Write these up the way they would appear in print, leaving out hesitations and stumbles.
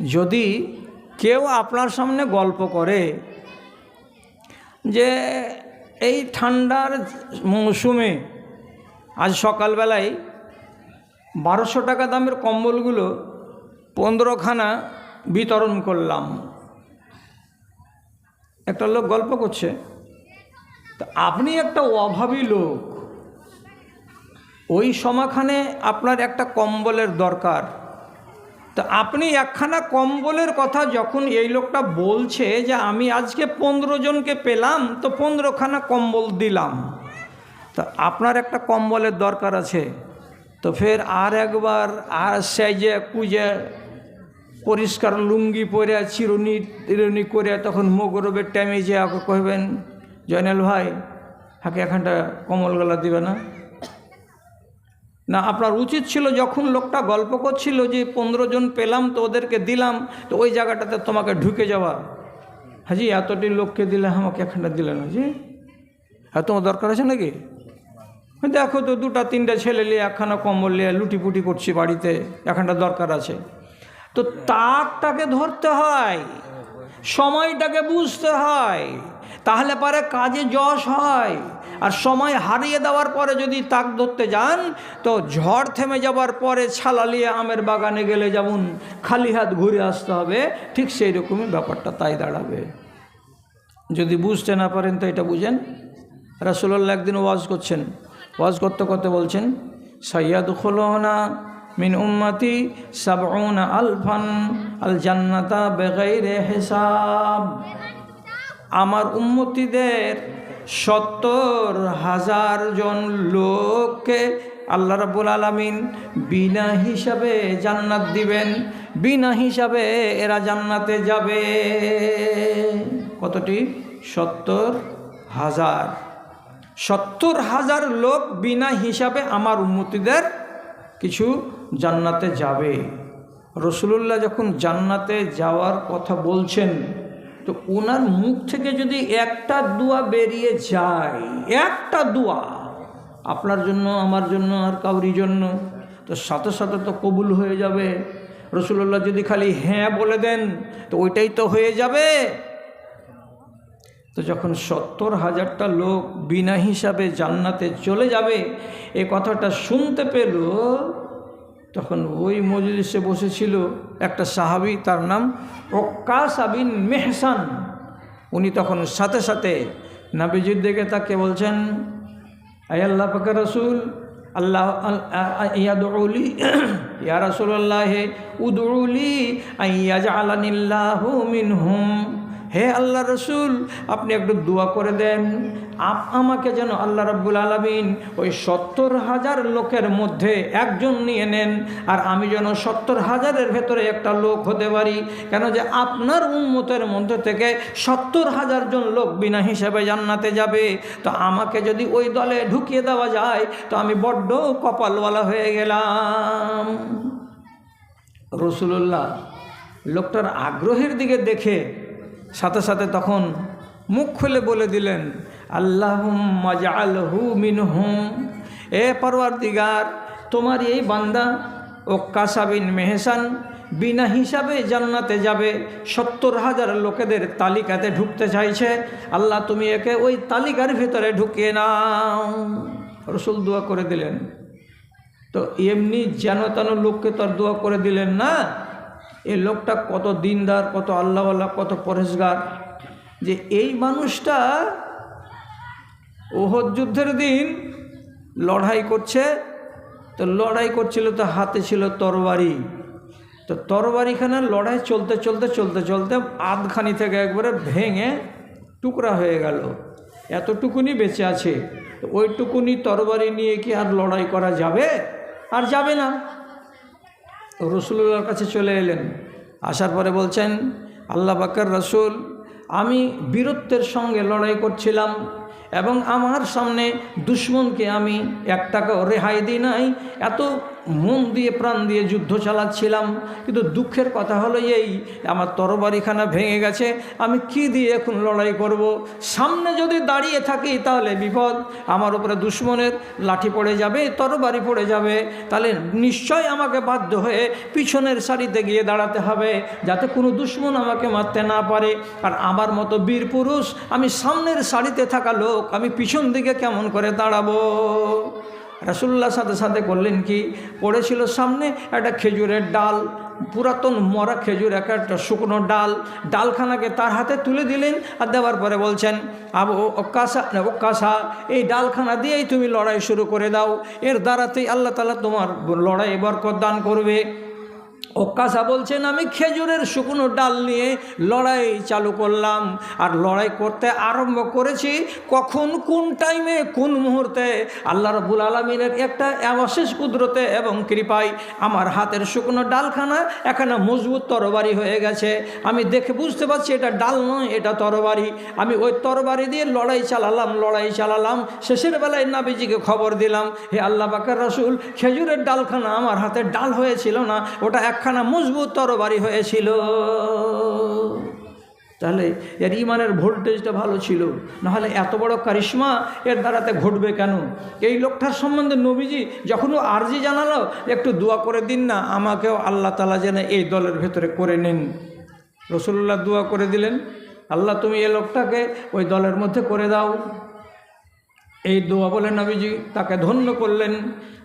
যদি কেউ আপনার সামনে গল্প করে যে এই ঠান্ডার মৌসুমে আজ সকালবেলায় 1200 টাকা দামের কম্বলগুলো 15খানা বিতরণ করলাম, একটা লোক গল্প করছে, তা আপনি একটা অভাবী লোক, ওই সময়খানে আপনার একটা কম্বলের দরকার, তো আপনি একখানা কম্বলের কথা যখন এই লোকটা বলছে যে আমি আজকে 15 জনকে পেলাম তো 15খানা কম্বল দিলাম, তা আপনার একটা কম্বলের দরকার আছে, তো ফের আর একবার আর সেজে কুজে পরিষ্কার লুঙ্গি পরে চিরুনি করে তখন মোগরবের টাইমে যে আগে কহবেন জয়নাল ভাই হাকে এখানটা কম্বলগুলা দিবে না? না, আপনার উচিত ছিল যখন লোকটা গল্প করছিল যে 15 জন পেলাম তো ওদেরকে দিলাম, তো ওই জায়গাটাতে তোমাকে ঢুকে যাওয়া, হাজি এতটি লোককে দিলে আমাকে এখানটা দিলে না, জি হ্যাঁ তোমার দরকার আছে নাকি? দেখো তো 2-3টা ছেলে নিয়ে একখানা কম্বল নিয়ে লুটিপুটি করছি বাড়িতে, এখানটা দরকার আছে। তো তাকটাকে ধরতে হয়, সময়টাকে বুঝতে হয়, তাহলে পরে কাজে যশ হয়। আর সময় হারিয়ে দেওয়ার পরে যদি তাক ধরতে যান তো ঝড় থেমে যাবার পরে ছালালিয়ে আমের বাগানে গেলে যেমন খালি হাত ঘুরে আসতে হবে, ঠিক সেই রকমই ব্যাপারটা তাই দাঁড়াবে। যদি বুঝতে না পারেন তো এটা বুঝেন। রাসূলুল্লাহ একদিন ওয়াজ করছেন, ওয়াজ করতে করতে বলছেন সাইয়াদখুলুনা মিন উম্মতি 70 আলফান আল জান্নাতা বিগাইরি হিসাব। আমার উম্মতিদের 70,000 জন লোককে আল্লাহ রাব্বুল আলামিন বিনা হিসাবে জান্নাত দিবেন, বিনা হিসাবে এরা জান্নাতে যাবে। কতটি? 70,000। 70,000 লোক বিনা হিসাবে আমার উম্মতিদের কিছু জান্নাতে যাবে। রাসূলুল্লাহ যখন জান্নাতে যাওয়ার কথা বলছেন তো ওনার মুখ থেকে যদি একটা দোয়া বেরিয়ে যায়, একটা দোয়া আপনার জন্য, আমার জন্য, আর কাউরি জন্য, তো সাথে সাথে তো কবুল হয়ে যাবে। রাসূলুল্লাহ যদি খালি হ্যাঁ বলে দেন তো ওইটাই তো হয়ে যাবে। তো যখন 70,000টা লোক বিনা হিসাবে জান্নাতে চলে যাবে এ কথাটা শুনতে পেল, তখন ওই মজলিসে বসেছিল একটা সাহাবী, তার নাম ওক্কাস বিন মেহসান। উনি তখন সাথে সাথে নবীজির দিকে তাকে বলছেন, আয় আল্লাহ পাকের রাসূল, আল্লাহ ইয়াদউলি ইয়া রাসূলুল্লাহ উদউলি আইয়াজআলানিল্লাহু মিনহুম। হে আল্লাহ রসুল, আপনি একটু দোয়া করে দেন আমাকে যেন আল্লাহ রাব্বুল আলামিন ওই 70,000 লোকের মধ্যে একজন নিয়ে নেন, আর আমি যেন 70,000-এর ভেতরে একটা লোক হতে পারি। কেন যে আপনার উম্মতের মধ্যে থেকে 70,000 জন লোক বিনা হিসাবে জান্নাতে যাবে, তো আমাকে যদি ওই দলে ঢুকিয়ে দেওয়া যায় তো আমি বড্ড কপালওয়ালা হয়ে গেলাম। রাসূলুল্লাহ লোকটার আগ্রহের দিকে দেখে সাথে সাথে তখন মুখ খুলে বলে দিলেন, আল্লাহুম্মা জাআলহু মিনহুম। এ পরওয়ারদিগার, তোমার এই বান্দা ওক্কাস বিন মেহসান বিনা হিসাবে জান্নাতে যাবে, 70,000 লোকেদের তালিকাতে ঢুকতে চাইছে, আল্লাহ তুমি একে ওই তালিকার ভিতরে ঢুকিয়ে নাও। রাসূল দোয়া করে দিলেন। তো এমনি যেন তেন লোককে তো আর দোয়া করে দিলেন না। এই লোকটা কত দিনদার, কত আল্লাহওয়ালা, কত পরেশগার, যে এই মানুষটা উহুদ যুদ্ধের দিন লড়াই করছে, তো লড়াই করছিল তো হাতে ছিল তরবারি, তো তরবারিখানা লড়াই চলতে চলতে চলতে চলতে আধখানি থেকে একবারে ভেঙে টুকরা হয়ে গেল, এতটুকুনি বেঁচে আছে। তো ওইটুকুনি তরবারি নিয়ে কি আর লড়াই করা যাবে? আর যাবে না। রাসূলুল্লাহর কাছে চলে এলেন, আসার পরে বলছেন, আল্লাহ পাকের রাসূল, আমি বীরত্বের সঙ্গে লড়াই করছিলাম এবং আমার সামনে দুশমনকে আমি 1 টাকাও রেহাই দিই নাই, এত মন দিয়ে প্রাণ দিয়ে যুদ্ধ চালাচ্ছিলাম, কিন্তু দুঃখের কথা হলো এই আমার তরবারিখানা ভেঙে গেছে, আমি কি দিয়ে এখন লড়াই করব? সামনে যদি দাঁড়িয়ে থাকি তাহলে বিপদ, আমার উপরে দুশ্মনের লাঠি পড়ে যাবে, তরবারি পড়ে যাবে, তাহলে নিশ্চয় আমাকে বাধ্য হয়ে পিছনের সারিতে গিয়ে দাঁড়াতে হবে যাতে কোনো দুশ্মন আমাকে মারতে না পারে। আর আমার মতো বীর পুরুষ, আমি সামনের সারিতে থাকা লোক, আমি পিছন দিকে কেমন করে দাঁড়াবো? রাসূলুল্লাহ সাথে সাথে করলেন কি, পড়েছিল সামনে একটা খেজুরের ডাল, পুরাতন মরা খেজুর, একটা শুকনো ডালখানাকে তার হাতে তুলে দিলেন, আর দেওয়ার পরে বলছেন, আবু ওকাসা, এই ডালখানা দিয়েই তুমি লড়াই শুরু করে দাও, এর দ্বারাতেই আল্লাহ তাআলা তোমার লড়াই বরকত দান করবে। ওকাসা বলছেন, আমি খেজুরের শুকনো ডাল নিয়ে লড়াই চালু করলাম, আর লড়াই করতে আরম্ভ করেছি কখন, কোন টাইমে, কোন মুহূর্তে আল্লাহ রাব্বুল আলামিনের একটা অশেষ কুদরতে এবং কৃপায় আমার হাতের শুকনো ডালখানা এখানে মজবুত তরবারি হয়ে গেছে। আমি দেখে বুঝতে পারছি এটা ডাল নয়, এটা তরবারি। আমি ওই তরবারি দিয়ে লড়াই চালালাম। শেষের বেলায় নবীজিকে খবর দিলাম, হে আল্লাহ পাকের রাসূল, খেজুরের ডালখানা আমার হাতে ডাল হয়েছিল না, ওটা একখানা মজবুত তরবারি হয়েছিল। তাহলে এর ইমানের ভোল্টেজটা ভালো ছিল, নাহলে এত বড় কারিশমা এর দ্বারাতে ঘটবে কেন? এই লোকটার সম্বন্ধে নবীজি যখনও আরজি জানালো, একটু দোয়া করে দিন না, আমাকেও আল্লাহ তাআলা যেন এই দলের ভেতরে করে নেন। রাসূলুল্লাহ দোয়া করে দিলেন, আল্লাহ তুমি এই লোকটাকে ওই দলের মধ্যে করে দাও। এই দোয়া বলে নবীজি তাকে ধন্য করলেন।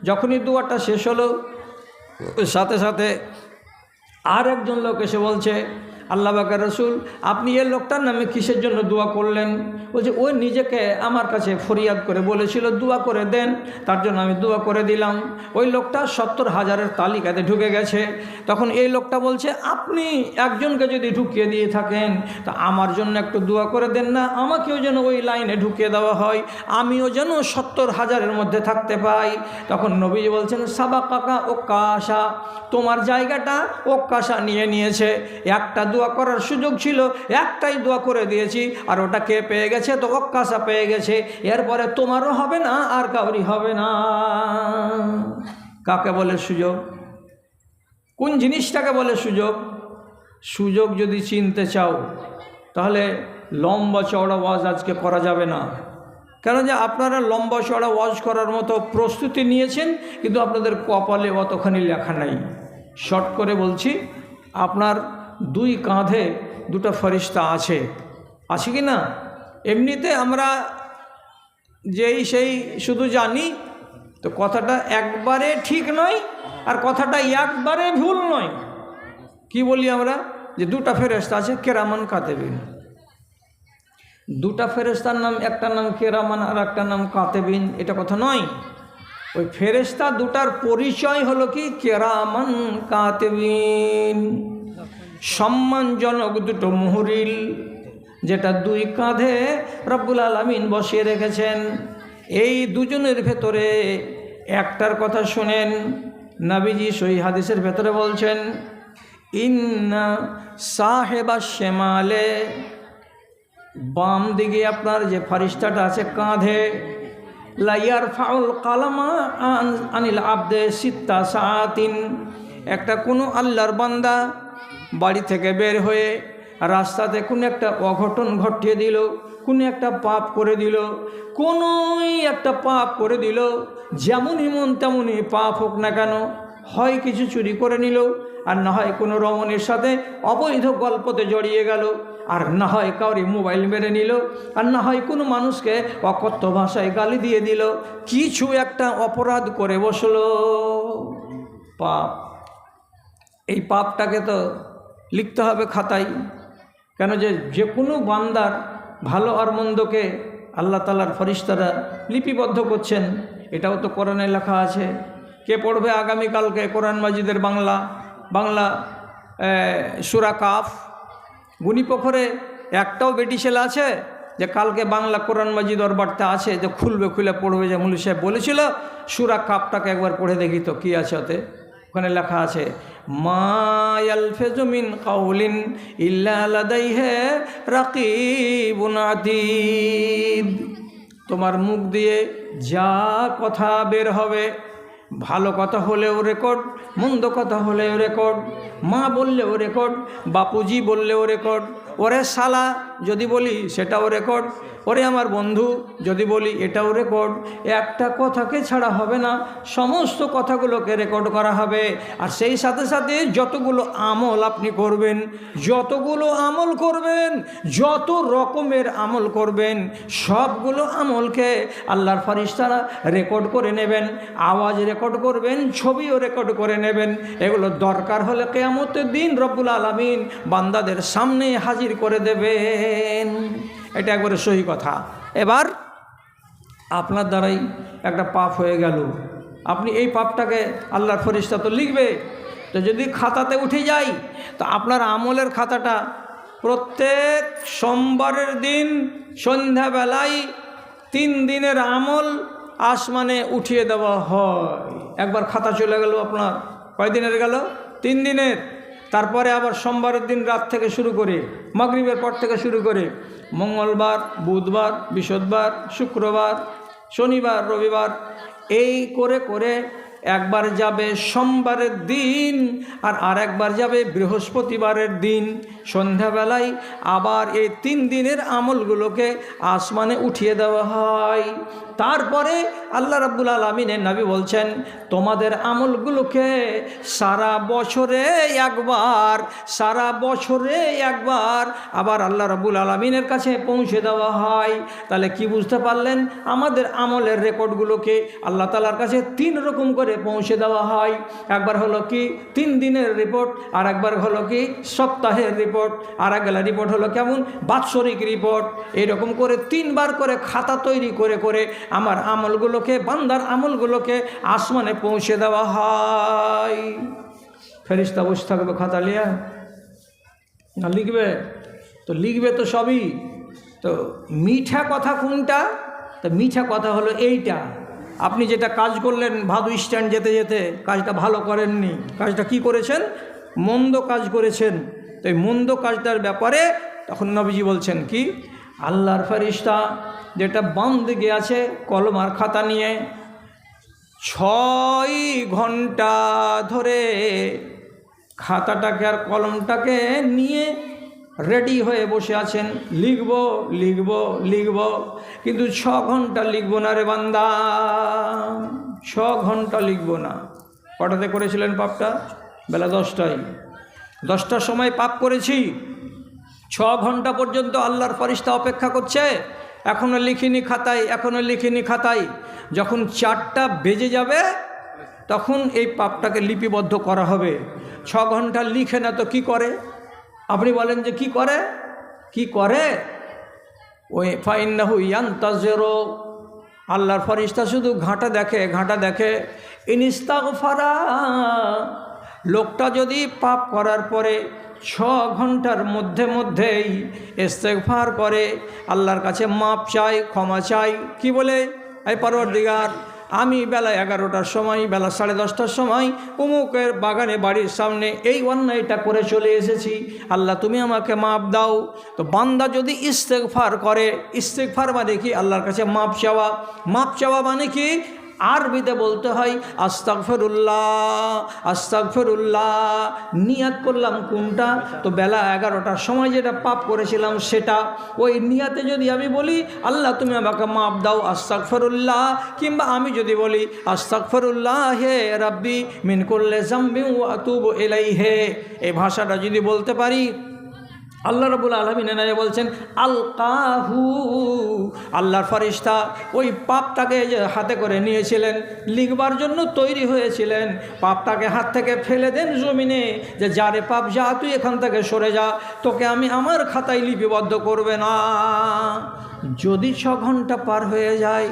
যখনই দোয়াটা শেষ হলো, সাথে সাথে আর একজন লোক এসে বলছে, আল্লাহ পাকের রাসূল, আপনি এই লোকটার নামে কিসের জন্য দোয়া করলেন? বলছে, ওই নিজেকে আমার কাছে ফরিয়াদ করে বলেছিল দোয়া করে দেন, তার জন্য আমি দোয়া করে দিলাম। ওই লোকটা 70,000-এর তালিকাতে ঢুকে গেছে। তখন এই লোকটা বলছে, আপনি একজনকে যদি ঢুকিয়ে দিয়ে থাকেন তা আমার জন্য একটু দোয়া করে দেন না, আমাকেও যেন ওই লাইনে ঢুকিয়ে দেওয়া হয়, আমিও যেন 70,000-এর মধ্যে থাকতে পাই। তখন নবী বলছেন, সাবাকাকা ওকাসা, তোমার জায়গাটা ওকাসা নিয়ে নিয়েছে। একটা দোয়া করার সুযোগ ছিল, একটাই দোয়া করে দিয়েছি, আর ওটা কে পেয়ে গেছে? তো ওকাসা পেয়ে গেছে। এরপরে তোমারও হবে না, আর কাউরি হবে না। কাকে বলে সুযোগ? কোন জিনিসটাকে বলে সুযোগ? সুযোগ যদি চিনতে চাও তাহলে লম্বা চওড়া ওয়াজ আজকে করা যাবে না। কেন যে আপনারা লম্বা চওড়া ওয়াজ করার মতো প্রস্তুতি নিয়েছেন, কিন্তু আপনাদের কপালে অতখানি লেখা নাই। শর্ট করে বলছি, আপনার দুই কাঁধে দুটো ফেরেশতা আছে কি না? এমনিতে আমরা সেই শুধু জানি, তো কথাটা একবারে ঠিক নয়, আর কথাটা একবারে ভুল নয়। কি বলি আমরা? যে দুটা ফেরেশতা আছে, কেরামান কাতেবিন। দুটা ফেরেশতার নাম, একটার নাম কেরামান আর একটার নাম কাতেবিন, এটা কথা নয়। ওই ফেরেশতা দুটার পরিচয় হলো কি? কেরামান কাতেবিন, সম্মানজনক দুটো মুহুরিল, যেটা দুই কাঁধে রব্বুল আলামিন বসিয়ে রেখেছেন। এই দুজনের ভেতরে একটার কথা শুনেন, নবীজি সহিহ হাদিসের ভেতরে বলছেন, ইন্না সাহেবা শেমালে, বাম দিকে আপনার যে ফারিস্তাটা আছে কাঁধে, লাইয়ার ফাউল কালামা আনিল আবদে সিত্তা সাআতিন, একটা কোনো আল্লাহর বান্দা বাড়ি থেকে বের হয়ে রাস্তাতে কোনো একটা অঘটন ঘটিয়ে দিল, কোনো একটা পাপ করে দিল, কোনোই একটা পাপ করে দিল, যেমনই মন তেমনই পাপ হোক না কেন, হয় কিছু চুরি করে নিল, আর না হয় কোনো রমণীর সাথে অবৈধ গল্পতে জড়িয়ে গেল, আর না হয় কাউরি মোবাইল মেরে নিল, আর না হয় কোনো মানুষকে অকথ্য ভাষায় গালি দিয়ে দিল, কিছু একটা অপরাধ করে বসলো, পাপ। এই পাপটাকে তো লিখতে হবে খাতায়। কেন যে কোনো বান্দার ভালো আর মন্দকে আল্লাহ তাআলার ফেরেশতারা লিপিবদ্ধ করছেন, এটাও তো কোরআনে লেখা আছে। কে পড়বে আগামীকালকে কোরআন মাজিদের বাংলা সূরা কাফ? গুণীপক্ষরে একটাও বেটি ছেলে আছে যে কালকে বাংলা কোরআন মাজিদ ওর বাড়িতে আছে, যে খুলে পড়বে? যে মুলি সাহেব বলেছিল সূরা কাফটাকে একবার পড়ে দেখি তো কী আছে ওতে। ওখানে লেখা আছে, মা ইয়ালফিযু মিন কাউলিন ইল্লা লাদাইহি রাকিবুন আতীদ। তোমার মুখ দিয়ে যা কথা বের হবে, ভালো কথা হলেও রেকর্ড, মন্দ কথা হলেও রেকর্ড, মা বললেও রেকর্ড, বাপুজি বললেও রেকর্ড, ওরে শালা যদি বলি সেটাও রেকর্ড, ওরে আমার বন্ধু যদি বলি এটাও রেকর্ড। একটা কথাকে ছাড়া হবে না, সমস্ত কথাগুলোকে রেকর্ড করা হবে। আর সেই সাথে সাথে যতগুলো আমল আপনি করবেন, যতগুলো আমল করবেন, যত রকমের আমল করবেন, সবগুলো আমলকে আল্লাহর ফেরেশতারা রেকর্ড করে নেবেন, আওয়াজ রেকর্ড করবেন, ছবিও রেকর্ড করে নেবেন। এগুলো দরকার হলে কিয়ামতের দিন রব্বুল আলামিন বান্দাদের সামনে হাজির করে দেবেন। এটা একবারে সহি কথা। এবার আপনার দ্বারাই একটা পাপ হয়ে গেল, আপনি এই পাপটাকে আল্লাহর ফেরেশতা তো লিখবে, তো যদি খাতাতে উঠে যায় তো আপনার আমলের খাতাটা প্রত্যেক সোমবারের দিন সন্ধ্যাবেলায় 3 দিনের আমল আসমানে উঠিয়ে দেওয়া হয়। একবার খাতা চলে গেল আপনার, কয় দিনের গেল? 3 দিনের। তারপরে আবার সোমবারের দিন রাত থেকে শুরু করে, মাগরিবের পর থেকে শুরু করে মঙ্গলবার, বুধবার, বৃহস্পতিবার, শুক্রবার, শনিবার, রবিবার, এই করে করে একবার যাবে সোমবারের দিন আর আরেকবার যাবে বৃহস্পতিবারের দিন সন্ধ্যাবেলায়। আবার এই 3 দিনের আমলগুলোকে আসমানে উঠিয়ে দেওয়া হয়। তারপরে আল্লাহ রাব্বুল আলামিনের নবী বলছেন, তোমাদের আমলগুলোকে সারা বছরে একবার আবার আল্লাহ রাব্বুল আলামিনের কাছে পৌঁছে দেওয়া হয়। তাহলে কি বুঝতে পারলেন? আমাদের আমলের রেকর্ডগুলোকে আল্লাহ তাআলার কাছে 3 রকম করে পৌঁছে দেওয়া হয়। একবার হলো কি 3 দিনের রিপোর্ট, আর একবার হলো কি সপ্তাহের রিপোর্ট, আর একবার রিপোর্ট হলো কেমন বাৎসরিক রিপোর্ট। এরকম করে 3 বার করে খাতা তৈরি করে করে আমার আমলগুলোকে, বান্দার আমলগুলোকে আসমানে পৌঁছে দেওয়া হয়। ফেরেশতা বসে থাকবে খাতা লিয়া, না লিখবে? তো লিখবে তো সবই। তো মিঠা কথা কোনটা? তো মিঠা কথা হলো এইটা, আপনি যেটা কাজ করলেন ভাদু স্ট্যান্ড যেতে যেতে, কাজটা ভালো করেননি, কাজটা কি করেছেন? মন্দ কাজ করেছেন। তো এই মন্দ কাজটার ব্যাপারে তখন নবীজি বলছেন কি, আল্লাহর ফেরেশতা যেটা বাম দিকে আছে কলম আর খাতা নিয়ে 6 ঘন্টা ধরে খাতাটাকে আর কলমটাকে নিয়ে রেডি হয়ে বসে আছেন, লিখব লিখব লিখব, কিন্তু 6 ঘন্টা লিখব না রে বান্দা, 6 ঘন্টা লিখব না। কটাতে করেছিলেন পাপটা? বেলা 10টায়, 10টার সময় পাপ করেছি। 6 ঘন্টা পর্যন্ত আল্লাহর ফেরেশতা অপেক্ষা করছে, এখনও লিখিনি খাতায়, এখনও লিখিনি খাতায়। যখন 4টা বেজে যাবে তখন এই পাপটাকে লিপিবদ্ধ করা হবে। 6 ঘন্টা লিখে না তো কি করে? আপনি বলেন যে কি করে? কি করে? ওই ফাইন্নাহু ইয়ান্তাজিরু, আল্লাহর ফেরেশতা শুধু ঘাঁটা দেখে। ইনিস্তাগফারা, লোকটা যদি পাপ করার পরে 6 ঘন্টার মধ্যেই ইস্তেগফার করে, আল্লাহর কাছে মাপ চায়, ক্ষমা চায়, কি বলে, এই পরওয়ারদিগার, আমি বেলা 11টার সময়, বেলা 10:30টার সময় অমুকের বাগানে বাড়ির সামনে এই অন্যায়টা করে চলে এসেছি, আল্লাহ তুমি আমাকে মাপ দাও। তো বান্দা যদি ইস্তেগফার করে, ইস্তেগফার মানে কি? আল্লাহর কাছে মাপ চাওয়া। মাপ চাওয়া মানে কি? আরবিতে বলতে হয় আস্তাগফিরুল্লাহ, আস্তাগফিরুল্লাহ। নিয়াত করলাম কোনটা? তো বেলা 11টার সময় যেটা পাপ করেছিলাম সেটা। ওই নিয়াতে যদি আমি বলি আল্লাহ তুমি আমাকে মাপ দাও, আস্তাগফিরুল্লাহ, কিংবা আমি যদি বলি আস্তাগফিরুল্লাহ হে রাব্বি মিন কুল্লি যামবি ওয়া আতুবু ইলাইহি, এই ভাষাটা যদি বলতে পারি, আল্লাহ রাব্বুল আলামিন এনে বলছেন আলকাহু, আল্লাহর ফেরেশতা ওই পাপটাকে যে হাতে করে নিয়েছিলেন, লিখবার জন্য তৈরি হয়েছিলেন, পাপটাকে হাত থেকে ফেলে দেন জমিনে, যে যারে পাপ যা, তুই এখান থেকে সরে যা, তোকে আমি আমার খাতায় লিপিবদ্ধ করবে না। যদি 6 ঘন্টা পার হয়ে যায়,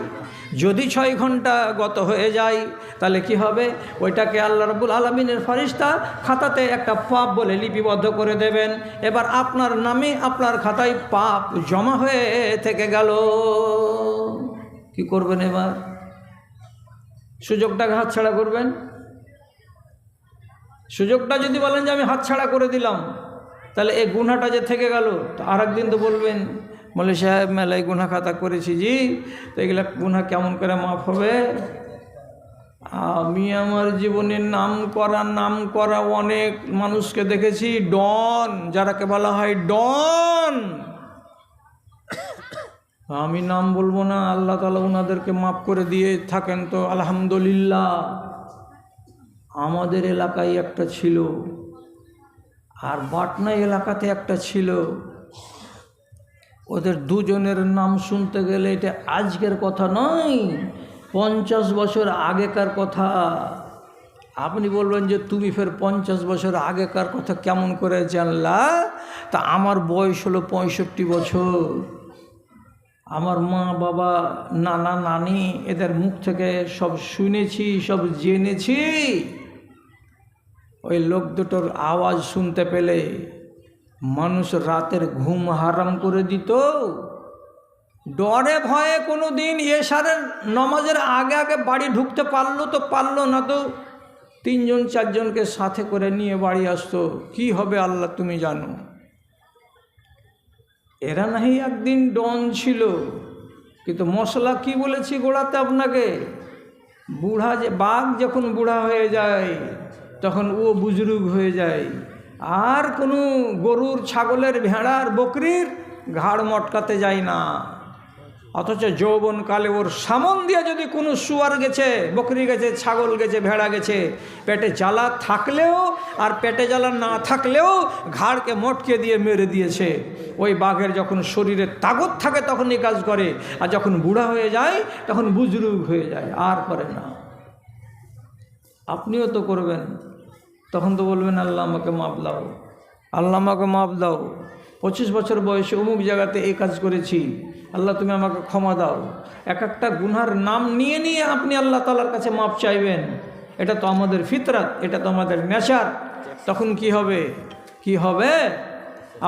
যদি 6 ঘন্টা গত হয়ে যায়, তাহলে কি হবে? ওইটাকে আল্লাহ রাব্বুল আলামিনের ফেরেশতা খাতাতে একটা পাপ বলে লিপিবদ্ধ করে দেবেন। এবার আপনার নামে আপনার খাতায় পাপ জমা হয়ে থেকে গেল। কি করবেন এবার? সুযোগটাকে হাতছাড়া করবেন? সুযোগটা যদি বলেন যে আমি হাতছাড়া করে দিলাম, তাহলে এই গুনাহটা যে থেকে গেল, তো আর একদিন তো বলবেন বলে সাহেব মেলায় গুনাহ খাতা করেছি জি, তো এগুলা গুনাহ কেমন করে মাফ হবে? আমি আমার জীবনে নাম করা অনেক মানুষকে দেখেছি, ডন, যারাকে বলা হয় ডন। আমি নাম বলবো না, আল্লাহ তাআলা ওনাদেরকে মাফ করে দিয়ে থাকেন তো আলহামদুলিল্লাহ। আমাদের এলাকায় একটা ছিল, আর বাটনা এলাকাতে একটা ছিল। ওদের দুজনের নাম শুনতে গেলে এটা আজকের কথা নয়, 50 বছর আগেকার কথা। আপনি বলবেন যে তুমি ফের 50 বছর আগেকার কথা কেমন করে জানলা? তা আমার বয়স হলো 65 বছর। আমার মা বাবা নানা নানি এদের মুখ থেকে সব শুনেছি, সব জেনেছি। ওই লোক দুটোর আওয়াজ শুনতে পেলে মানুষ রাতের ঘুম হারাম করে দিত। ডরে ভয়ে কোনো দিন এশারের নামাজের আগে আগে বাড়ি ঢুকতে পারলো তো পারলো, না তো 3জন 4জনকে সাথে করে নিয়ে বাড়ি আসতো। কি হবে আল্লাহ তুমি জানো। এরা নাহি একদিন ডন ছিল, কিন্তু মশলা কি বলেছি গোড়াতে আপনাকে, বুড়া যে বাঘ যখন বুড়া হয়ে যায় তখন ও বুজরুগ হয়ে যায়। আর কোনো গরুর, ছাগলের, ভেড়ার, বকরির ঘাড় মটকাতে যায় না। অথচ যৌবনকালে ওর সামন দিয়ে যদি কোনো শুয়ার গেছে, বকরি গেছে, ছাগল গেছে, ভেড়া গেছে, পেটে জ্বালা থাকলেও আর পেটে জ্বালা না থাকলেও ঘাড়কে মটকে দিয়ে মেরে দিয়েছে। ওই বাঘের যখন শরীরে তাগত থাকে তখন এই কাজ করে, আর যখন বুড়া হয়ে যায় তখন বুজরুগ হয়ে যায়, আর করে না। আপনিও তো করবেন, তখন তো বলবেন আল্লাহ আমাকে মাপ দাও, আল্লাহ আমাকে মাপ দাও। 25 বছর বয়সে অমুক জায়গাতে এই কাজ করেছি, আল্লাহ তুমি আমাকে ক্ষমা দাও। এক একটা গুনহার নাম নিয়ে নিয়ে আপনি আল্লাহ তাআলার কাছে মাপ চাইবেন। এটা তো আমাদের ফিতরাত, এটা তো আমাদের নেচার। তখন কি হবে? কি হবে?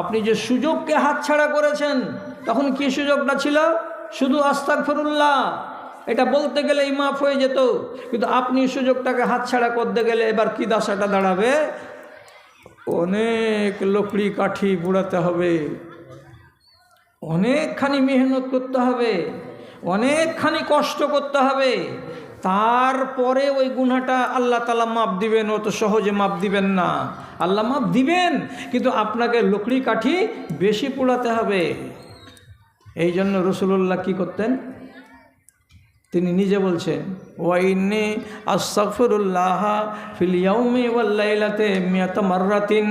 আপনি যে সুযোগকে হাতছাড়া করেছেন, তখন কি সুযোগটা ছিল? শুধু আস্তাগফিরুল্লাহ, এটা বলতে গেলেই মাফ হয়ে যেত। কিন্তু আপনি সুযোগটাকে হাতছাড়া করতে গেলে এবার কি দশাটা দাঁড়াবে? অনেক লকড়ি কাঠি পুড়াতে হবে, অনেকখানি মেহনত করতে হবে, অনেকখানি কষ্ট করতে হবে। তারপরে ওই গুনাহটা আল্লাহ তাআলা মাপ দিবেন। অত সহজে মাপ দিবেন না। আল্লাহ মাপ দিবেন, কিন্তু আপনাকে লকড়ি কাঠি বেশি পোড়াতে হবে। এই জন্য রাসূলুল্লাহ কী করতেন? তিনি নিজে বলছেন, ওয়াইন্নি আস্তাগফিরুল্লাহ ফিল ইয়াউমি ওয়াল লাইলাতি মিয়াতা মাররাতিন।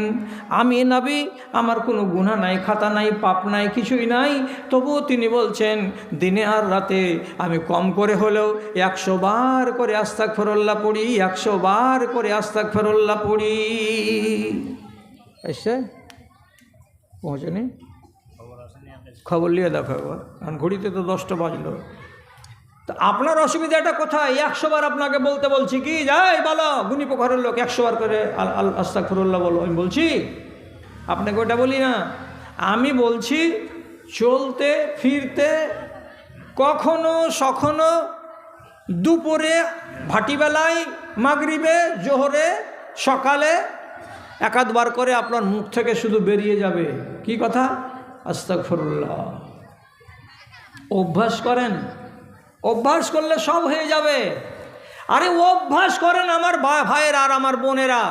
আমি নবী, আমার কোনো গুনাহ নাই, খাতা নাই, পাপ নাই, কিছুই নাই। তবুও তিনি বলছেন দিনে আর রাতে আমি কম করে হলেও 100 বার করে আস্তাগফিরুল্লাহ পড়ি, 100 বার করে আস্তাগফিরুল্লাহ পড়ি। এসে পৌঁছেনি? খবর নিয়ে দেখো একবার, কারণ ঘড়িতে তো 10টা বাজলো। তো আপনার অসুবিধাটা কোথায়? 100 বার আপনাকে বলতে বলছি কি, যাই বলো গুণী পোখরের লোক 100 বার করে আস্তাগফিরুল্লাহ বলো। আমি বলছি আপনাকে ওটা বলি না। আমি বলছি চলতে ফিরতে, কখনো সখনো, দুপুরে, ভাটিবেলায়, মাগরিবে, জোহরে, সকালে 1-2 বার করে আপনার মুখ থেকে শুধু বেরিয়ে যাবে কি কথা? আস্তাগফিরুল্লাহ। অভ্যাস করেন, অভ্যাস করলে সব হয়ে যাবে। আরে অভ্যাস করেন আমার ভাইয়েরা আর আমার বোনেরা,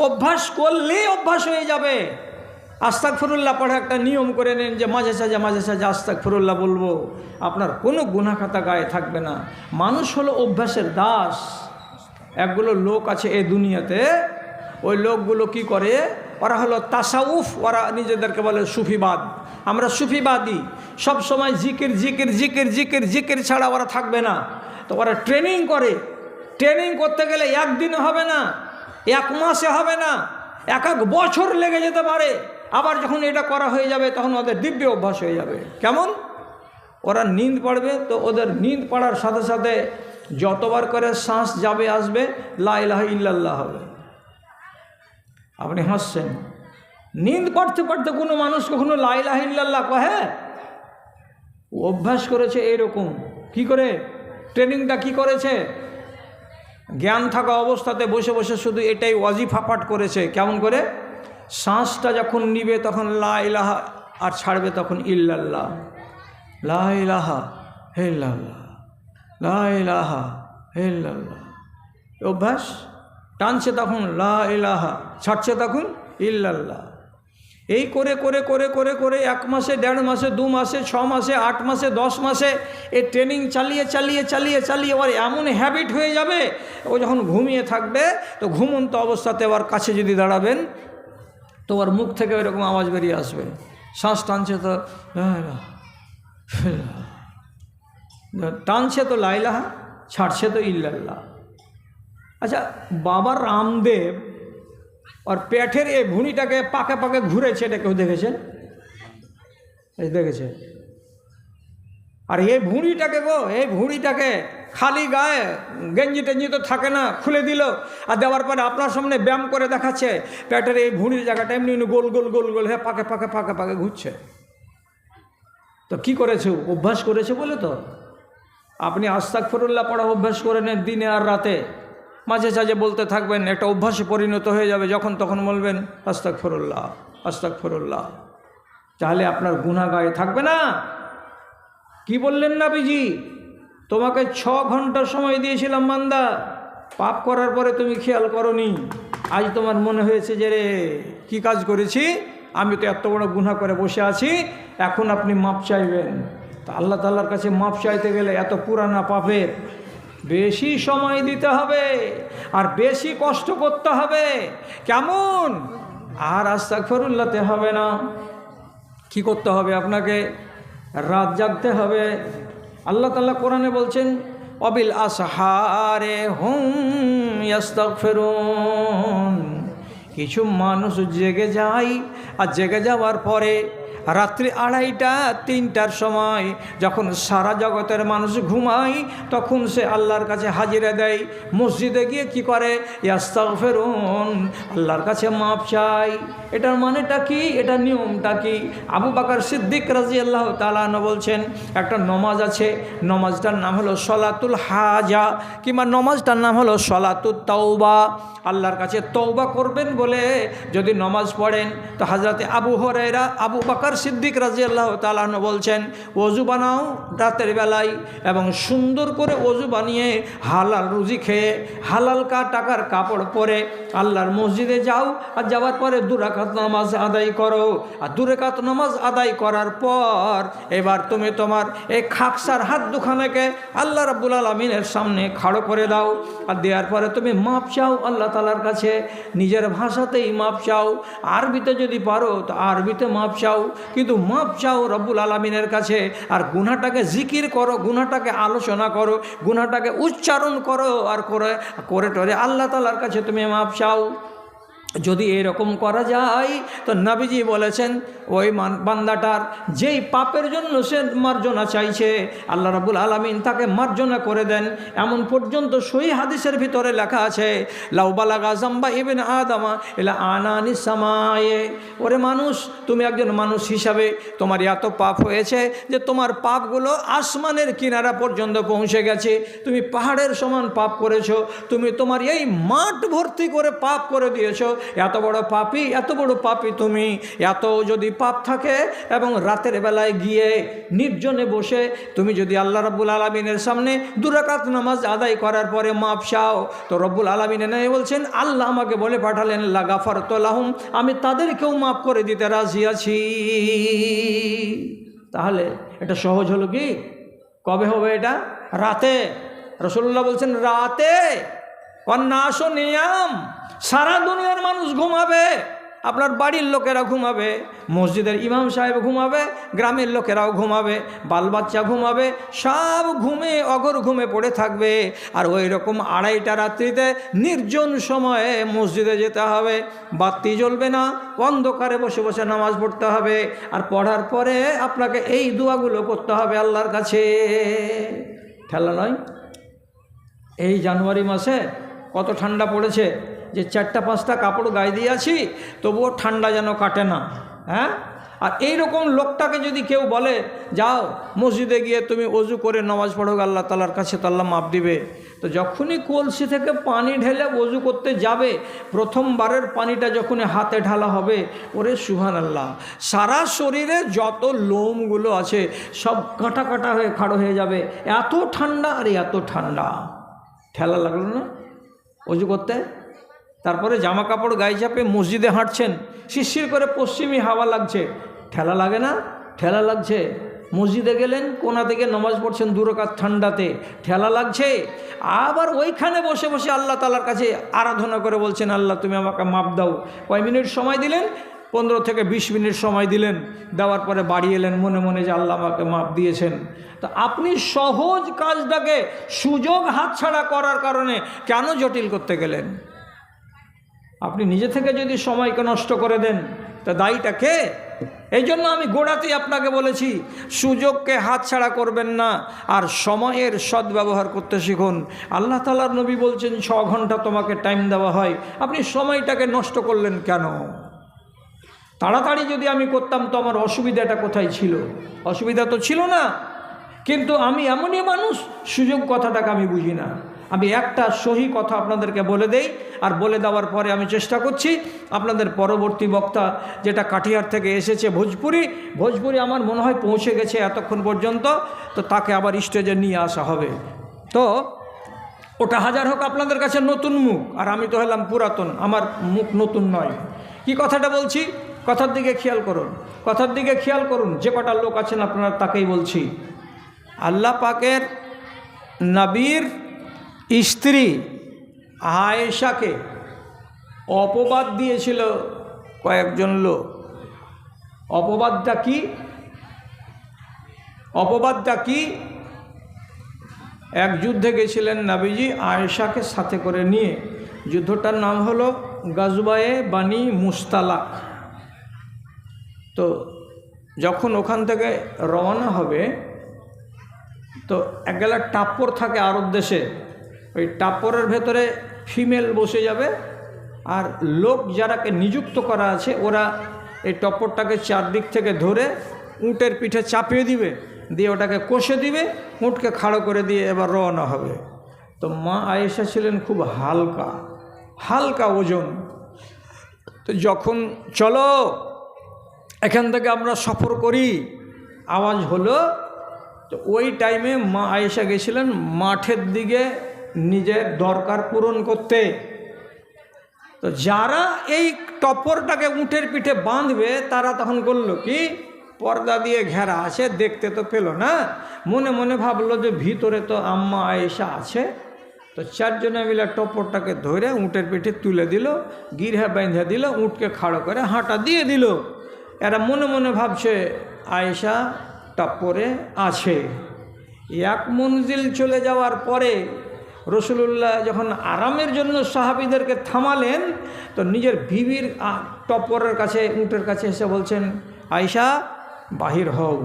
অভ্যাস করলেই অভ্যাস হয়ে যাবে। আস্তাগফিরুল্লাহ পড়ে একটা নিয়ম করে নেন যে মাঝে সাঝে আস্তাগফিরুল্লাহ বলবো। আপনার কোনো গুনাহ খাতা গায়ে থাকবে না। মানুষ হলো অভ্যাসের দাস। একগুলো লোক আছে এই দুনিয়াতে, ওই লোকগুলো কি করে? ওরা হলো তাসাউফ, ওরা নিজেদেরকে বলে সুফিবাদ। আমরা সুফিবাদী, সব সময় জিকির জিকির জিকির জিকির জিকির ছাড়া ওরা থাকবে না। তো ওরা ট্রেনিং করে, ট্রেনিং করতে গেলে একদিনে হবে না, 1 মাসে হবে না, 1 বছর লেগে যেতে পারে। আবার যখন এটা করা হয়ে যাবে তখন ওদের দিব্য অভ্যাস হয়ে যাবে। কেমন? ওরা নিন্দ পড়বে, তো ওদের নিন্দ পড়ার সাথে সাথে যতবার করে শ্বাস যাবে আসবে লা ইলাহা ইল্লাল্লাহ হবে। আপনি হাসছেন, নিন্দ পড়তে পড়তে কোনো মানুষ কখনো লা ইলাহা ইল্লাল্লাহ কহে? অভ্যাস করেছে এরকম। কি করে? ট্রেনিংটা কি করেছে? জ্ঞান থাকা অবস্থাতে বসে বসে শুধু এটাই ওয়াজিফা পাঠ করেছে। কেমন করে? শ্বাসটা যখন নিবে তখন লা ইলাহা, আর ছাড়বে তখন ইল্লাল্লাহ। লা ইলাহা ইল্লাল্লাহ, লা ইলাহা ইল্লাল্লাহ, অভ্যাস। টানছে তখন লা ইলাহা, ছাড়ছে তখন ইল্লাল্লাহ। এই করে করে করে করে করে 1 মাসে, 1.5 মাসে, 2 মাসে, 6 মাসে, 8 মাসে, 10 মাসে এই ট্রেনিং চালিয়ে চালিয়ে চালিয়ে চালিয়ে ওর এমন হ্যাবিট হয়ে যাবে, ও যখন ঘুমিয়ে থাকবে তো ঘুমন্ত অবস্থাতে ওর কাছে যদি দাঁড়াবেন তো ওর মুখ থেকে ওইরকম আওয়াজ বেরিয়ে আসবে। শ্বাস টানছে তো টানছে তো লা ইলাহা, ছাড়ছে তো ইল্লাল্লাহ। আচ্ছা, বাবা রামদেব আর পেটের এই ভুঁড়িটাকে পাকে পাকে ঘুরেছে, এটা কেউ দেখেছেন? দেখেছে? আর এই ভুঁড়িটাকে এই ভুঁড়িটাকে খালি গায়ে গেঞ্জি টেঞ্জি তো থাকে না, খুলে দিল আর দেওয়ার পরে আপনার সামনে ব্যায়াম করে দেখাচ্ছে পেটের এই ভুঁড়ির জায়গাটা এমনি গোল গোল গোল গোল হ্যাঁ পাকে পাকে পাকে পাকে ঘুরছে। তো কি করেছে? অভ্যাস করেছে বলে তো। আপনি আস্তাগফিরুল্লাহ পড়া অভ্যাস করে নেন দিনে আর রাতে, মাঝে সাঝে বলতে থাকবেন, একটা অভ্যাসে পরিণত হয়ে যাবে। যখন তখন বলবেন আস্তাগফিরুল্লাহ আস্তাগফিরুল্লাহ, তাহলে আপনার গুনাহ গায়ে থাকবে না। কি বললেন নবীজি? তোমাকে 6 ঘন্টা সময় দিয়েছিলাম বান্দা, পাপ করার পরে তুমি খেয়াল করনি। আজ তোমার মনে হয়েছে যে রে কী কাজ করেছি, আমি তো এত বড় গুনাহ করে বসে আছি, এখন আপনি মাপ চাইবেন। তা আল্লাহ তাআলার কাছে মাপ চাইতে গেলে এত পুরানা পাপের বেশি সময় দিতে হবে আর বেশি কষ্ট করতে হবে। কেমন? আর আস্তাগফিরুল্লাহতে হবে না। কি করতে হবে? আপনাকে রাত জাগতে হবে। আল্লাহ তাআলা কোরআনে বলছেন অবিল আসহারে হুম ইস্তাগফিরুন। কিছু মানুষ জেগে যায় আর জেগে যাওয়ার পরে রাত্রি 2:30টা 3টার সময় যখন সারা জগতের মানুষ ঘুমায় তখন সে আল্লাহর কাছে হাজিরা দেয়। মসজিদে গিয়ে কি করে? ইস্তাগফিরুন, আল্লাহর কাছে মাপ চাই। এটার মানেটা কি? এটা নিয়মটা কি? আবু বকর সিদ্দিক রাদিয়াল্লাহু তাআলা আনহু বলছেন একটা নমাজ আছে, নমাজটার নাম হলো সলাতুল হাজা, কিংবা নমাজটার নাম হলো সলাতুত তাওবা। আল্লাহর কাছে তওবা করবেন বলে যদি নমাজ পড়েন তো হযরতে আবু বকর সিদ্দিক রাদিয়াল্লাহু তাআলা আনহু বলছেন ওযু বানাও রাতের বেলায় এবং সুন্দর করে ওযু বানিয়ে হালাল রুজি খেয়ে হালাল টাকার কাপড় পরে আল্লাহর মসজিদে যাও আর যাওয়ার পরে 2 রাকাত নামাজ আদায় করো। আর 2 রাকাত নামাজ আদায় করার পর এবার তুমি তোমার এই খাকসার হাত দুখানাকে আল্লাহ রাব্বুল আলামিনের সামনে খাড়ো করে দাও আর দেওয়ার পরে তুমি মাপ চাও আল্লাহ তাআলার কাছে। নিজের ভাষাতেই মাপ চাও, আরবিতে যদি পারো তো আরবিতে মাপ চাও, কিন্তু মাপ চাও রব্বুল আলামিনের কাছে। আর গুনাহটাকে জিকির করো, গুনাহটাকে আলোচনা করো, গুনাহটাকে উচ্চারণ করো আর করে টরে আল্লাহ তাআলার কাছে তুমি মাপ চাও। যদি এরকম করা যায় তো নবীজি বলেছেন ওই বান্দাটার যেই পাপের জন্য সে মার্জনা চাইছে আল্লাহ রাব্বুল আলামিন তাকে মার্জনা করে দেন। এমন পর্যন্ত সহিহ হাদিসের ভিতরে লেখা আছে লাউ বালাগা জাম্বা ইবনে আদামা ইলা আনানি সামায়ে। ওরে মানুষ, তুমি একজন মানুষ হিসাবে তোমার এত পাপ হয়েছে যে তোমার পাপগুলো আসমানের কিনারা পর্যন্ত পৌঁছে গেছে। তুমি পাহাড়ের সমান পাপ করেছো, তুমি তোমার এই মাঠ ভর্তি করে পাপ করে দিয়েছো। এত বড় পাপী তুমি। এত যদি পাপ থাকে এবং রাতের বেলায় গিয়ে নির্জনে বসে তুমি যদি আল্লাহ রাব্বুল আলামিনের সামনে 2 রাকাত নামাজ আদায় করার পরে মাপ চাও তো রব্বুল আলামিন এনে বলছেন আল্লাহ আমাকে বলে পাঠালেন লা গাফারতু লাহুম, আমি তাদেরকেও মাপ করে দিতে রাজি আছি। তাহলে এটা সহজ হলো কি? কবে হবে এটা? রাতে। রাসূলুল্লাহ বলছেন রাতে। কন্নাসো নিয়াম, সারা দুনিয়ার মানুষ ঘুমাবে, আপনার বাড়ির লোকেরা ঘুমাবে, মসজিদের ইমাম সাহেব ঘুমাবে, গ্রামের লোকেরাও ঘুমাবে, বাল বাচ্চা ঘুমাবে, সব ঘুমে অগর ঘুমে পড়ে থাকবে। আর ওই রকম 2:30টা রাত্রিতে নির্জন সময়ে মসজিদে যেতে হবে, বাতি জ্বলবে না, অন্ধকারে বসে বসে নামাজ পড়তে হবে। আর পড়ার পরে আপনাকে এই দোয়াগুলো করতে হবে আল্লাহর কাছে। ঠেলা নয়। এই জানুয়ারি মাসে কত ঠান্ডা পড়েছে যে 4টা-5টা কাপড় গায়ে দিয়ে আছি তবুও ঠান্ডা যেন কাটে না। হ্যাঁ, আর এইরকম লোকটাকে যদি কেউ বলে যাও মসজিদে গিয়ে তুমি ওযু করে নামাজ পড়ো আল্লাহ তাআলার কাছে, তো আল্লাহ মাপ দিবে। তো যখনই কলসি থেকে পানি ঢেলে ওযু করতে যাবে, প্রথমবারের পানিটা যখনই হাতে ঢালা হবে, ওরে সুবহানাল্লাহ, সারা শরীরে যত লোমগুলো আছে সব কাটা কাটা হয়ে খাড়ো হয়ে যাবে। এত ঠান্ডা, আর এত ঠান্ডা। ঠেলা লাগলো না? অজু করতে, তারপরে জামা কাপড় গায়ে চাপে মসজিদে হাঁটছেন, শিরশির করে পশ্চিমী হাওয়া লাগছে, ঠেলা লাগে না? ঠেলা লাগছে। মসজিদে গেলেন, কোনা থেকে নামাজ পড়ছেন 2 রাকাত ঠান্ডাতে, ঠেলা লাগছে। আবার ওইখানে বসে বসে আল্লাহ তাআলার কাছে আরাধনা করে বলছেন, আল্লাহ তুমি আমাকে মাপ দাও। কয় মিনিট সময় দিলেন? 15 থেকে 20 মিনিট সময় দিলেন। দেওয়ার পরে বাড়ি এলেন মনে মনে যে আল্লাহ আমাকে মাপ দিয়েছেন। তো আপনি সহজ কাজটাকে সুযোগ হাতছাড়া করার কারণে কেন জটিল করতে গেলেন? আপনি নিজে থেকে যদি সময়কে নষ্ট করে দেন তা দায়ীটা কে? এই জন্য আমি গোড়াতেই আপনাকে বলেছি, সুযোগকে হাতছাড়া করবেন না, আর সময়ের সদ্ব্যবহার করতে শিখুন। আল্লাহ তাআলার নবী বলছেন 6 ঘন্টা তোমাকে টাইম দেওয়া হয়, আপনি সময়টাকে নষ্ট করলেন কেন? তাড়াতাড়ি যদি আমি করতাম তো আমার অসুবিধাটা কোথায় ছিল? অসুবিধা তো ছিল না। কিন্তু আমি এমনই মানুষ, সুযোগ কথাটাকে আমি বুঝি না। আমি একটা সহি কথা আপনাদেরকে বলে দেই, আর বলে দেওয়ার পরে আমি চেষ্টা করছি আপনাদের পরবর্তী বক্তা যেটা কাটিহার থেকে এসেছে ভোজপুরি আমার মনে হয় পৌঁছে গেছে এতক্ষণ পর্যন্ত, তো তাকে আবার স্টেজে নিয়ে আসা হবে। তো ওটা হাজার হোক আপনাদের কাছে নতুন মুখ, আর আমি তো হলাম পুরাতন, আমার মুখ নতুন নয়। কি কথাটা বলছি, কথার দিকে খেয়াল করুন, কথার দিকে খেয়াল করুন। যে কটা লোক আছেন আপনারা তাকেই বলছি। আল্লাহ পাকের নবীর স্ত্রী আয়েশাকে অপবাদ দিয়েছিল কয়েকজন লোক। অপবাদটা কি? অপবাদটা কি? এক যুদ্ধে গেছিলেন নবীজি আয়েশাকে সাথে করে নিয়ে। যুদ্ধটার নাম হলো গাজওয়ায়ে বানি মুস্তালাক। তো যখন ওখান থেকে রওনা হবে তো এক গেলা টাপ্পর থাকে আরব দেশে, ওই টাপ্পরের ভেতরে ফিমেল বসে যাবে, আর লোক যারাকে নিযুক্ত করা আছে ওরা এই টপ্পরটাকে চারদিক থেকে ধরে উটের পিঠে চাপিয়ে দিবে, দিয়ে ওটাকে কষে দিবে, উটকে খাড়ো করে দিয়ে এবার রওনা হবে। তো মা আয়েশা ছিলেন খুব হালকা হালকা ওজন। তো যখন চলো এখান থেকে আমরা সফর করি আওয়াজ হলো, তো ওই টাইমে মা আয়েশা গেছিলেন মাঠের দিকে নিজের দরকার পূরণ করতে। তো যারা এই টপ্পরটাকে উটের পিঠে বাঁধবে তারা তখন করলো কি, পর্দা দিয়ে ঘেরা আছে, দেখতে তো পেল না, মনে মনে ভাবলো যে ভিতরে তো আম্মা আয়েশা আছে। তো 4 জনে মিলে টপ্পরটাকে ধরে উটের পিঠে তুলে দিল, গিরহা বেঁধে দিল, উটকে খাড়ো করে হাঁটা দিয়ে দিল। এরা মনে মনে ভাবছে আয়েশা টপ্পরে আছে। 1 মঞ্জিল চলে যাওয়ার পরে রসুলুল্লাহ যখন আরামের জন্য সাহাবীদেরকে থামালেন, তো নিজের বিবির টপ্পরের কাছে উটের কাছে এসে বলছেন, আয়েশা বাহির হও।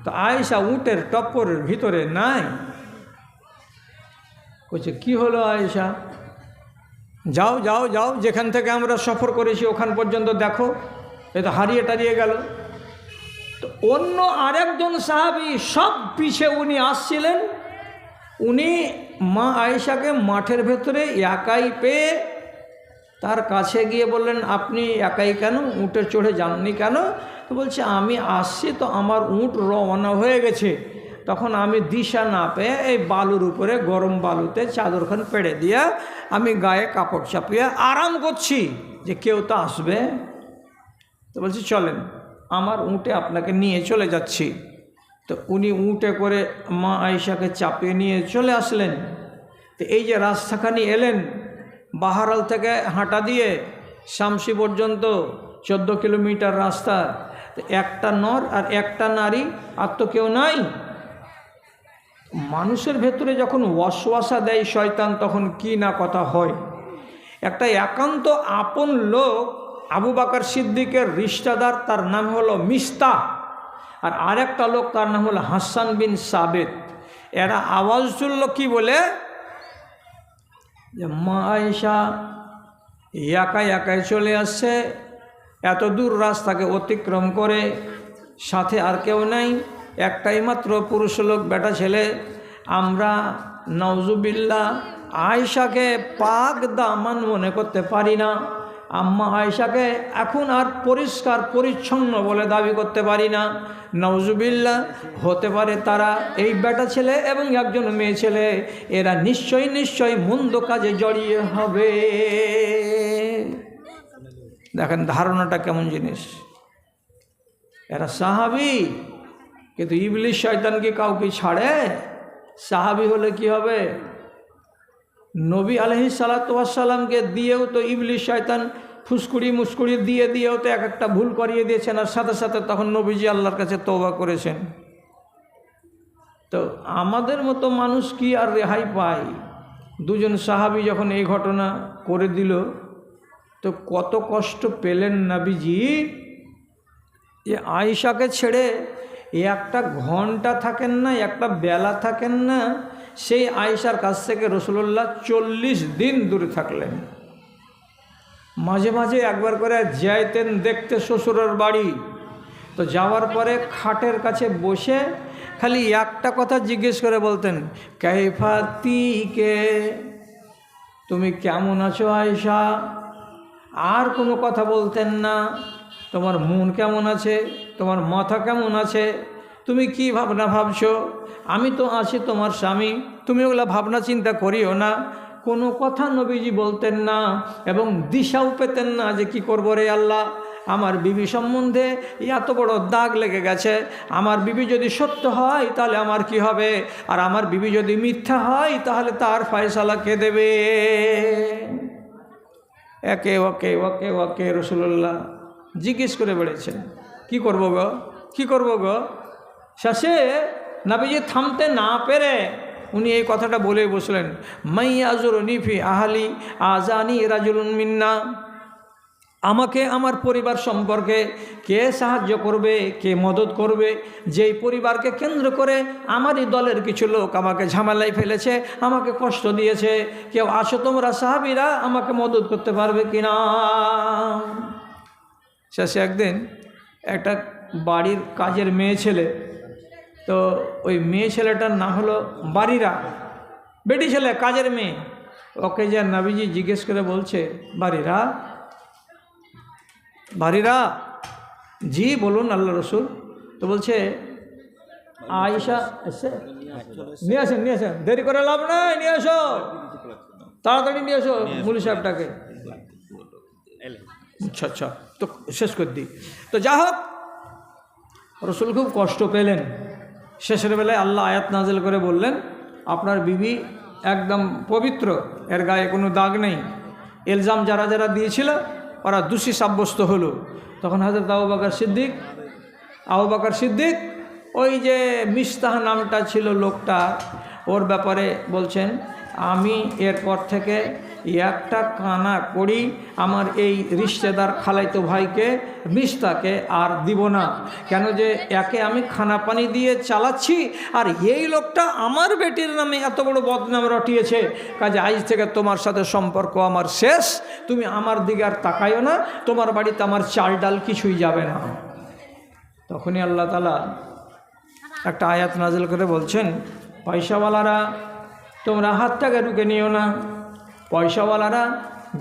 তো আয়েশা উটের টপ্পরের ভিতরে নাই। বলছে কি হলো আয়েশা? যাও যাও যাও, যেখান থেকে আমরা সফর করেছি ওখান পর্যন্ত দেখো, এ তো হারিয়ে টারিয়ে গেল। তো অন্য আরেকজন সাহাবী সব পিছে উনি আসছিলেন, উনি মা আয়েশাকে মাঠের ভেতরে একাই পেয়ে তার কাছে গিয়ে বললেন, আপনি একাই কেন, উটে চড়ে যাননি কেন? তো বলছে আমি আসছি তো আমার উট রওনা হয়ে গেছে। তখন আমি দিশা না পেয়ে এই বালুর উপরে গরম বালুতে চাদরখান পেড়ে দিয়ে আমি গায়ে কাপড় চাপিয়ে আরাম করছি যে কেউ তো আসবে। তো বলছি চলেন আমার উটে আপনাকে নিয়ে চলে যাচ্ছি। তো উনি উটে করে মা আয়েশাকে চাপিয়ে নিয়ে চলে আসলেন। তো এই যে রাস্তাখানি এলেন, বাহারাল থেকে হাঁটা দিয়ে শামসি পর্যন্ত 14 কিলোমিটার রাস্তা। একটা নর আর একটা নারী, আর তো কেউ নাই। মানুষের ভেতরে যখন ওয়াসওয়াসা দেয় শয়তান তখন কি না কথা হয়। একটা একান্ত আপন লোক আবু বকর সিদ্দিকের রিশতেদার, তার নাম হলো মিস্তা, আর আরেকটা লোক তার নাম হলো হাসান বিন সাবিত। এরা আওয়াজ তুলল কি বলে, যে মা আয়েশা একাই একাই চলে আসছে, এত দূর রাস্তাকে অতিক্রম করে, সাথে আর কেউ নাই, একটাই মাত্র পুরুষ লোক, বেটা ছেলে। আমরা নাউজুবিল্লাহ আয়েশাকে পাক দামান মনে করতে পারি না, আম্মা আয়েশাকে এখন আর পরিষ্কার পরিচ্ছন্ন বলে দাবি করতে পারি না। নাউজুবিল্লাহ, হতে পারে তারা এই বেটা ছেলে এবং একজন মেয়ে ছেলে, এরা নিশ্চয়ই মন্দ কাজে জড়িয়ে হবে। দেখেন ধারণাটা কেমন জিনিস। এরা সাহাবী, কিন্তু ইবলিশ শয়তান কি কাউকে ছাড়ে? সাহাবী হলে কি হবে? নবী আলাইহিস সালাতু ওয়াস সালামকে দিয়েও তো ইবলিশ শয়তান ফুসকুড়ি মুসকুড়ি দিয়েও তো এক একটা ভুল করিয়ে দিয়েছেন, আর সাথে সাথে তখন নবীজি আল্লাহর কাছে তওবা করেছেন। তো আমাদের মতো মানুষ কি আর রেহাই পায়? দুজন সাহাবী যখন এই ঘটনা করে দিল, তো কত কষ্ট পেলেন নবীজি। যে আয়েশাকে ছেড়ে একটা ঘন্টা থাকেন না, একটা বেলা থাকেন না, সেই আয়েশার কাছ থেকে রাসূলুল্লাহ 40 দিন দূরে থাকলেন। মাঝে মাঝে একবার করে যাইতেন দেখতে শ্বশুরের বাড়ি। তো যাওয়ার পরে খাটের কাছে বসে খালি একটা কথা জিজ্ঞেস করে বলতেন, কাইফাতিকে, তুমি কেমন আছো আয়েশা? আর কোনো কথা বলতেন না। তোমার মন কেমন আছে, তোমার মাথা কেমন আছে, তুমি কি ভাবনা ভাবছো, আমি তো আছি তোমার স্বামী, তুমি ওগুলা ভাবনা চিন্তা করিও না। কোনো কথা নবীজি বলতেন না এবং দিশাও পেতেন না যে কি করবো রে আল্লাহ, আমার বিবি সম্বন্ধে এত বড় দাগ লেগে গেছে। আমার বিবি যদি সত্য হয় তাহলে আমার কি হবে, আর আমার বিবি যদি মিথ্যা হয় তাহলে তার ফয়সালা কে দেবে? একে ওকে ওকে ওকে রাসূলুল্লাহ জিজ্ঞেস করে বেড়েছেন, কি করবো গো, কি করবো গো। শেষে নবীজি থামতে না পেরে উনি এই কথাটা বলে বসলেন, মাইয়াজুরনি ফি আহলি আজানি রাজুলুন মিন্না, আমাকে আমার পরিবার সম্পর্কে কে সাহায্য করবে, কে মদত করবে, যেই পরিবারকে কেন্দ্র করে আমারই দলের কিছু লোক আমাকে ঝামেলায় ফেলেছে, আমাকে কষ্ট দিয়েছে, কেউ আসো তোমরা সাহাবীরা আমাকে মদত করতে পারবে কিনা। শেষে একদিন একটা বাড়ির কাজের মেয়ে ছেলে, তো ওই মেয়ে ছেলেটার নাম হলো বারিরা, বেটি ছেলে কাজের মেয়ে, ওকে যে নবীজি জিজ্ঞেস করে বলছে, বারিরা, বারিরা, জি বলুন আল্লাহ রসুল। তো বলছে আয়েশা এসে নিয়ে আসেন, নিয়ে আসেন, দেরি করে লাভ নাই, নিয়ে আসো, তাড়াতাড়ি নিয়ে আসো মুলি সাহেবটাকে। আচ্ছা আচ্ছা, তো শেষ করে দিই। তো যা হোক, রসুল খুব কষ্ট পেলেন। শেষের বেলায় আল্লাহ আয়াত নাজিল করে বললেন, আপনার বিবি একদম পবিত্র, এর গায়ে কোনো দাগ নেই। ইলজাম যারা যারা দিয়েছিল ওরা দোষী সাব্যস্ত হলো। তখন হযরত আবু বকর সিদ্দিক ওই যে মিস্তাহ নামটা ছিল লোকটা, ওর ব্যাপারে বলছেন, আমি এরপর থেকে একটা কানা করি আমার এই রিশতেদার খালাইতো ভাইকে মিস্তাকে আর দিব না। কেন যে একে আমি খানা পানি দিয়ে চালাচ্ছি, আর এই লোকটা আমার বেটির নামে এত বড় বদনাম রটিয়েছে, কাজে আজ থেকে তোমার সাথে সম্পর্ক আমার শেষ, তুমি আমার দিকে আর তাকাইও না, তোমার বাড়িতে আমার চাল ডাল কিছুই যাবে না। তখনই আল্লাহ তাআলা একটা আয়াত নাজিল করে বলছেন, পয়সাওয়ালারা তোমরা হাতটাকে ঢুকে নিও না, পয়সাওয়ালারা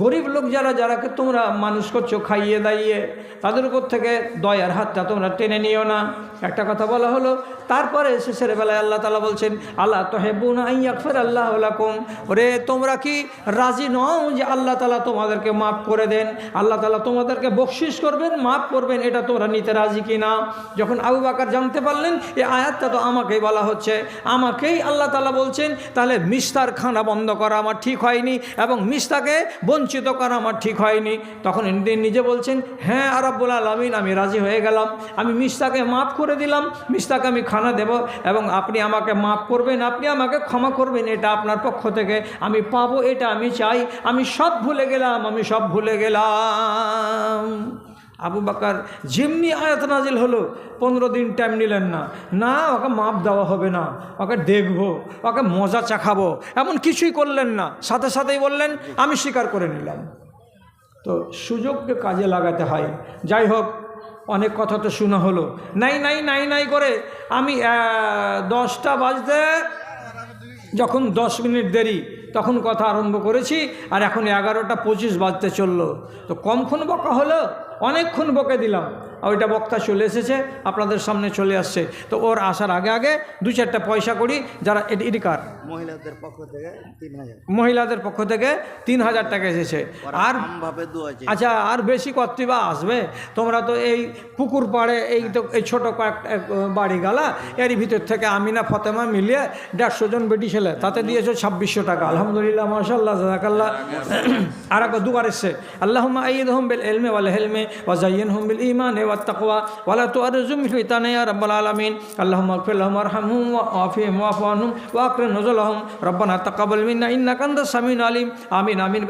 গরিব লোক যারা যারাকে তোমরা মানুষ করছো খাইয়ে দাইয়ে, তাদের উপর থেকে দয়ার হাতটা তোমরা টেনে নিও না। একটা কথা বলা হলো। তারপরে শেষের বেলায় আল্লাহ তাআলা বলছেন, আল্লাহ তুহিব্বুনা আন ইয়াগফিরাল্লাহু লাকুম, ওরে তোমরা কি রাজি নও যে আল্লাহ তাআলা তোমাদেরকে মাফ করে দেন, আল্লাহ তাআলা তোমাদেরকে বকশিশ করবেন, মাফ করবেন, এটা তোমরা নিতে রাজি কিনা? যখন আবু বকর জানতে পারলেন এই আয়াতটা তো আমাকেই বলা হচ্ছে, আমাকেই আল্লাহ তাআলা বলছেন, তাহলে মিস্তার খানা বন্ধ করা আমার ঠিক হয়নি এবং মিস্তাকে বঞ্চিত করা আমার ঠিক হয়নি। তখন নিজে বলছেন, হ্যাঁ রাব্বুল আলামিন, আমি রাজি হয়ে গেলাম, আমি মিস্তাকে মাফ করে দিলাম, মিস্তাকে আমি খানা দেব এবং আপনি আমাকে মাফ করবেন, আপনি আমাকে ক্ষমা করবেন, এটা আপনার পক্ষ থেকে আমি পাবো, এটা আমি চাই, আমি সব ভুলে গেলাম, আমি সব ভুলে গেলাম। আবু বকর যেমনি আয়াত নাজিল হলো 15 দিন টাইম নিলেন না, না ওকে মাপ দেওয়া হবে না, ওকে দেখবো, ওকে মজা চাখাবো, এমন কিছুই করলেন না, সাথে সাথেই বললেন আমি স্বীকার করে নিলাম। তো সুযোগকে কাজে লাগাতে হয়। যাই হোক, অনেক কথা তো শোনা হলো, নাই নাই নাই নাই করে আমি 10টা বাজতে যখন 10 মিনিট দেরি, তখন কথা আরম্ভ করেছি, আর এখন 11:25 বাজতে চললো। তো কমক্ষণ বকা হলো, অনেকক্ষণ বকে দিলাম। ওইটা বক্তা চলে এসেছে, আপনাদের সামনে চলে আসছে। তো ওর আসার আগে আগে 2-4টা পয়সা করি যারা এডিকার মহিলাদের পক্ষ থেকে 3000, মহিলাদের পক্ষ থেকে 3000 টাকা এসেছে। আর আমভাবে দুয়াছে। আচ্ছা, আর বেশি কতই বা আসবে? তোমরা তো এই পুকুর পাড়ে এই তো এই ছোটো কয়েকটা বাড়ি গালা, এরই ভিতর থেকে আমিনা ফতেমা মিলিয়ে 150 জন বেটি ছেলে, তাতে দিয়েছো 2600 টাকা। আলহামদুলিল্লাহ, মাশাআল্লাহ, জাযাকাল্লাহ। আর এক দুবার এসছে, আল্লাহুম্মা আইয়িদহুম বিল ইলমি ওয়াল হিলমি ওয়া যায়্যিনহুম বিল ঈমানি ওয়াত তাকওয়া ওয়া লা তুআররিজহুম বিল ফিতানি ইয়া রাব্বাল আলামিন। আল্লাহুম্মা ইগফির লাহুম ওয়ারহামহুম ওয়াআফিহিম ওয়া'ফু আনহুম ওয়া আকরিম নুজুলাহুম। রব্বানা তাকাব্বাল মিন্না ইন্নাকা আনতাস সামিউল আলিম। আমিন আমিন।